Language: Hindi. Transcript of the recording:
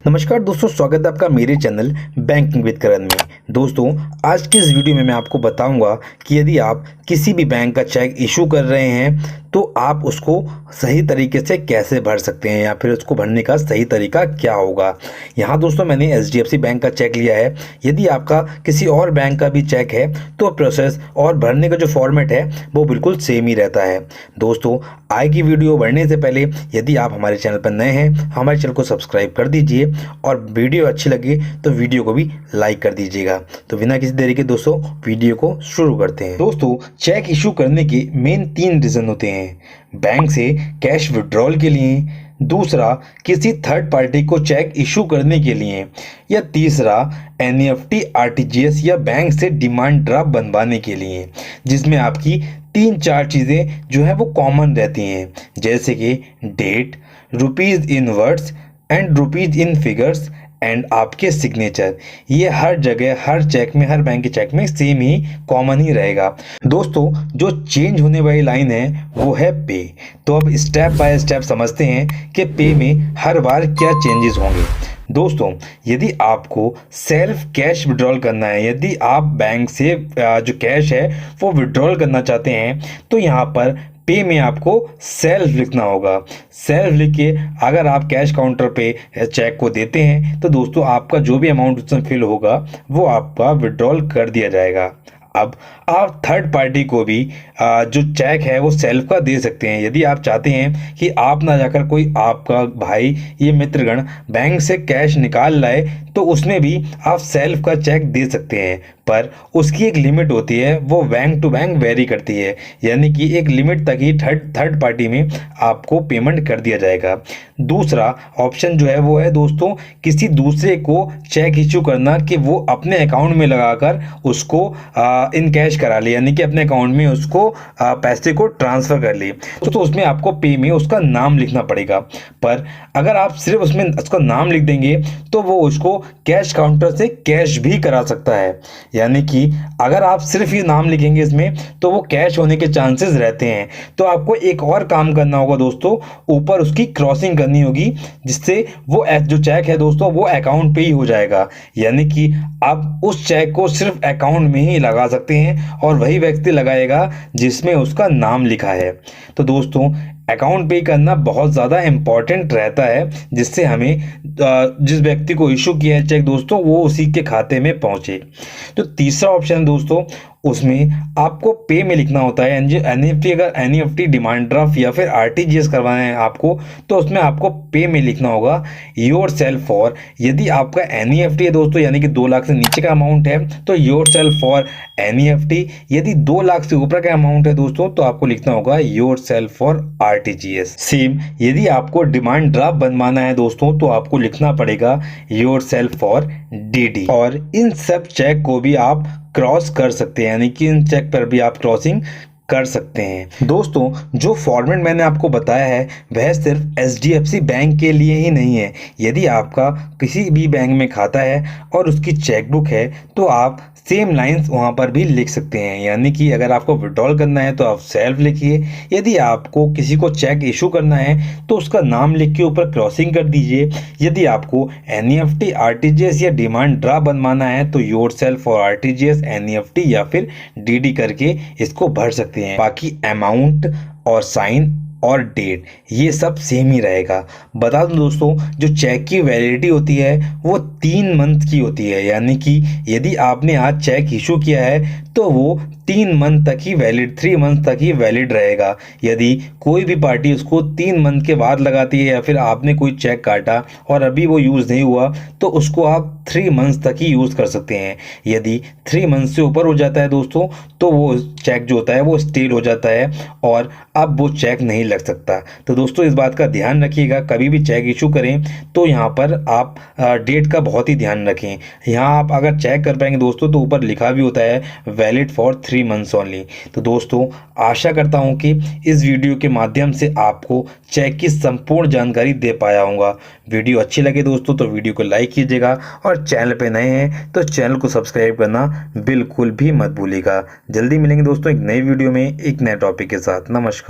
नमस्कार दोस्तों, स्वागत है आपका मेरे चैनल बैंकिंग विद करण में। दोस्तों, आज की इस वीडियो में मैं आपको बताऊंगा कि यदि आप किसी भी बैंक का चेक इशू कर रहे हैं तो आप उसको सही तरीके से कैसे भर सकते हैं या फिर उसको भरने का सही तरीका क्या होगा। यहाँ दोस्तों मैंने HDFC बैंक का चेक लिया है। यदि आपका किसी और बैंक का भी चेक है तो प्रोसेस और भरने का जो फॉर्मेट है वो बिल्कुल सेम ही रहता है। दोस्तों, आगे की वीडियो बढ़ने से पहले यदि आप हमारे चैनल पर नए हैं, हमारे चैनल को सब्सक्राइब कर दीजिए और वीडियो अच्छी लगे तो वीडियो को भी लाइक कर दीजिएगा। तो बिना किसी देरी के दोस्तों वीडियो को शुरू करते हैं। दोस्तों, चेक इशू करने के मेन 3 रीज़न होते हैं। बैंक से कैश विड्रॉल के लिए, दूसरा किसी थर्ड पार्टी को चेक इशू करने के लिए, या तीसरा NEFT RTGS या बैंक से डिमांड ड्राफ्ट बनवाने के लिए, जिसमें आपकी 3-4 चीज़ें जो है वो कॉमन रहती हैं, जैसे कि date, rupees in words and rupees in figures and आपके सिग्नेचर। ये हर जगह, हर चेक में, हर बैंक के चेक में सेम ही कॉमन ही रहेगा। दोस्तों, जो चेंज होने वाली लाइन है वो है पे। तो अब स्टेप बाय स्टेप समझते हैं कि पे में हर बार क्या चेंजेस होंगे। दोस्तों, यदि आपको सेल्फ कैश विड्रॉल करना है, यदि आप बैंक से जो कैश है वो विड्रॉल करना चाहते हैं तो यहाँ पर पे में आपको सेल्फ लिखना होगा। सेल्फ लिख के अगर आप कैश काउंटर पे चेक को देते हैं तो दोस्तों आपका जो भी अमाउंट उसमें फिल होगा वो आपका विड्रॉल कर दिया जाएगा। अब आप थर्ड पार्टी को भी जो चेक है वो सेल्फ का दे सकते हैं। यदि आप चाहते हैं कि आप ना जाकर कोई आपका भाई ये मित्रगण बैंक से कैश निकाल लाए तो उसमें भी आप सेल्फ का चेक दे सकते हैं, पर उसकी एक लिमिट होती है, वो बैंक टू बैंक वेरी करती है। यानी कि एक लिमिट तक ही थर्ड पार्टी में आपको पेमेंट कर दिया जाएगा। दूसरा ऑप्शन जो है वो है दोस्तों किसी दूसरे को चेक इशू करना कि वो अपने अकाउंट में लगाकर उसको इन कैश करा ले, यानी कि अपने अकाउंट में उसको पैसे को ट्रांसफ़र कर ले। तो उसमें आपको पे में उसका नाम लिखना पड़ेगा, पर अगर आप सिर्फ उसमें उसका नाम लिख देंगे तो वो उसको कैश काउंटर से कैश भी करा सकता है। यानी कि अगर आप सिर्फ ये नाम लिखेंगे इसमें तो वो कैश होने के चांसेस रहते हैं। तो आपको एक और काम करना होगा दोस्तों, ऊपर उसकी क्रॉसिंग करनी होगी, जिससे वो जो चेक है दोस्तों वो अकाउंट पे ही हो जाएगा। यानी कि आप उस चेक को सिर्फ अकाउंट में ही लगा सकते हैं और वही व्यक्ति लगाएगा जिसमें उसका नाम लिखा है। तो दोस्तों, अकाउंट पे करना बहुत ज़्यादा इम्पॉर्टेंट रहता है, जिससे हमें जिस व्यक्ति को इशू किया है चेक दोस्तों वो उसी के खाते में पहुंचे। तो तीसरा ऑप्शन दोस्तों, उसमें आपको पे में लिखना होता है। NEFT अगर NEFT डिमांड ड्राफ्ट या फिर RTGS करवाना है आपको तो उसमें आपको पे में लिखना होगा योर सेल्फ फॉर। यदि आपका NEFT है दोस्तों, यानी कि 2 लाख से नीचे का अमाउंट है तो योर सेल्फ फॉर NEFT। यदि 2 लाख से ऊपर का अमाउंट है दोस्तों तो आपको लिखना होगा your self for RTGS। Same यदि आपको डिमांड ड्राफ्ट बनवाना है दोस्तों तो आपको लिखना पड़ेगा योर सेल्फ फॉर DD। और इन सब चेक को भी आप क्रॉस कर सकते हैं, यानी कि इन चेक पर भी आप क्रॉसिंग कर सकते हैं। दोस्तों, जो फॉर्मेट मैंने आपको बताया है वह सिर्फ HDFC बैंक के लिए ही नहीं है। यदि आपका किसी भी बैंक में खाता है और उसकी चेकबुक है तो आप सेम लाइंस वहाँ पर भी लिख सकते हैं। यानी कि अगर आपको विड्रॉल करना है तो आप सेल्फ लिखिए, यदि आपको किसी को चेक इशू करना है तो उसका नाम लिख के ऊपर क्रॉसिंग कर दीजिए। यदि आपको NEFT RTGS या डिमांड ड्राफ्ट बनवाना है तो योर सेल्फ और RTGS NEFT या फिर DD करके इसको भर सकते हैं। बाकी अमाउंट और साइन और डेट ये सब सेम ही रहेगा। बता दूं दोस्तों, जो चेक की वैलिडिटी होती है वो 3 मंथ की होती है। यानी कि यदि आपने आज चेक इशू किया है तो वो 3 मंथ तक ही वैलिड, 3 मंथ तक ही वैलिड रहेगा। यदि कोई भी पार्टी उसको 3 मंथ के बाद लगाती है या फिर आपने कोई चेक काटा और अभी वो यूज़ नहीं हुआ तो उसको आप 3 मंथ्स तक ही यूज़ कर सकते हैं। यदि 3 मंथ से ऊपर हो जाता है दोस्तों तो वो चेक जो होता है वो स्टेल हो जाता है और अब वो चेक नहीं लग सकता। तो दोस्तों, इस बात का ध्यान रखिएगा, कभी भी चेक इशू करें तो यहाँ पर आप डेट का बहुत ही ध्यान रखें। यहाँ आप अगर चेक कर पाएंगे दोस्तों तो ऊपर लिखा भी होता है वैलिड फॉर 3 मंथ्स ओनली। तो दोस्तों, आशा करता हूँ कि इस वीडियो के माध्यम से आपको चेक की संपूर्ण जानकारी दे पाया होगा। वीडियो अच्छी लगे दोस्तों तो वीडियो को लाइक कीजिएगा और चैनल पे नए हैं तो चैनल को सब्सक्राइब करना बिल्कुल भी मत भूलिएगा। जल्दी मिलेंगे दोस्तों एक नई वीडियो में एक नए टॉपिक के साथ। नमस्कार।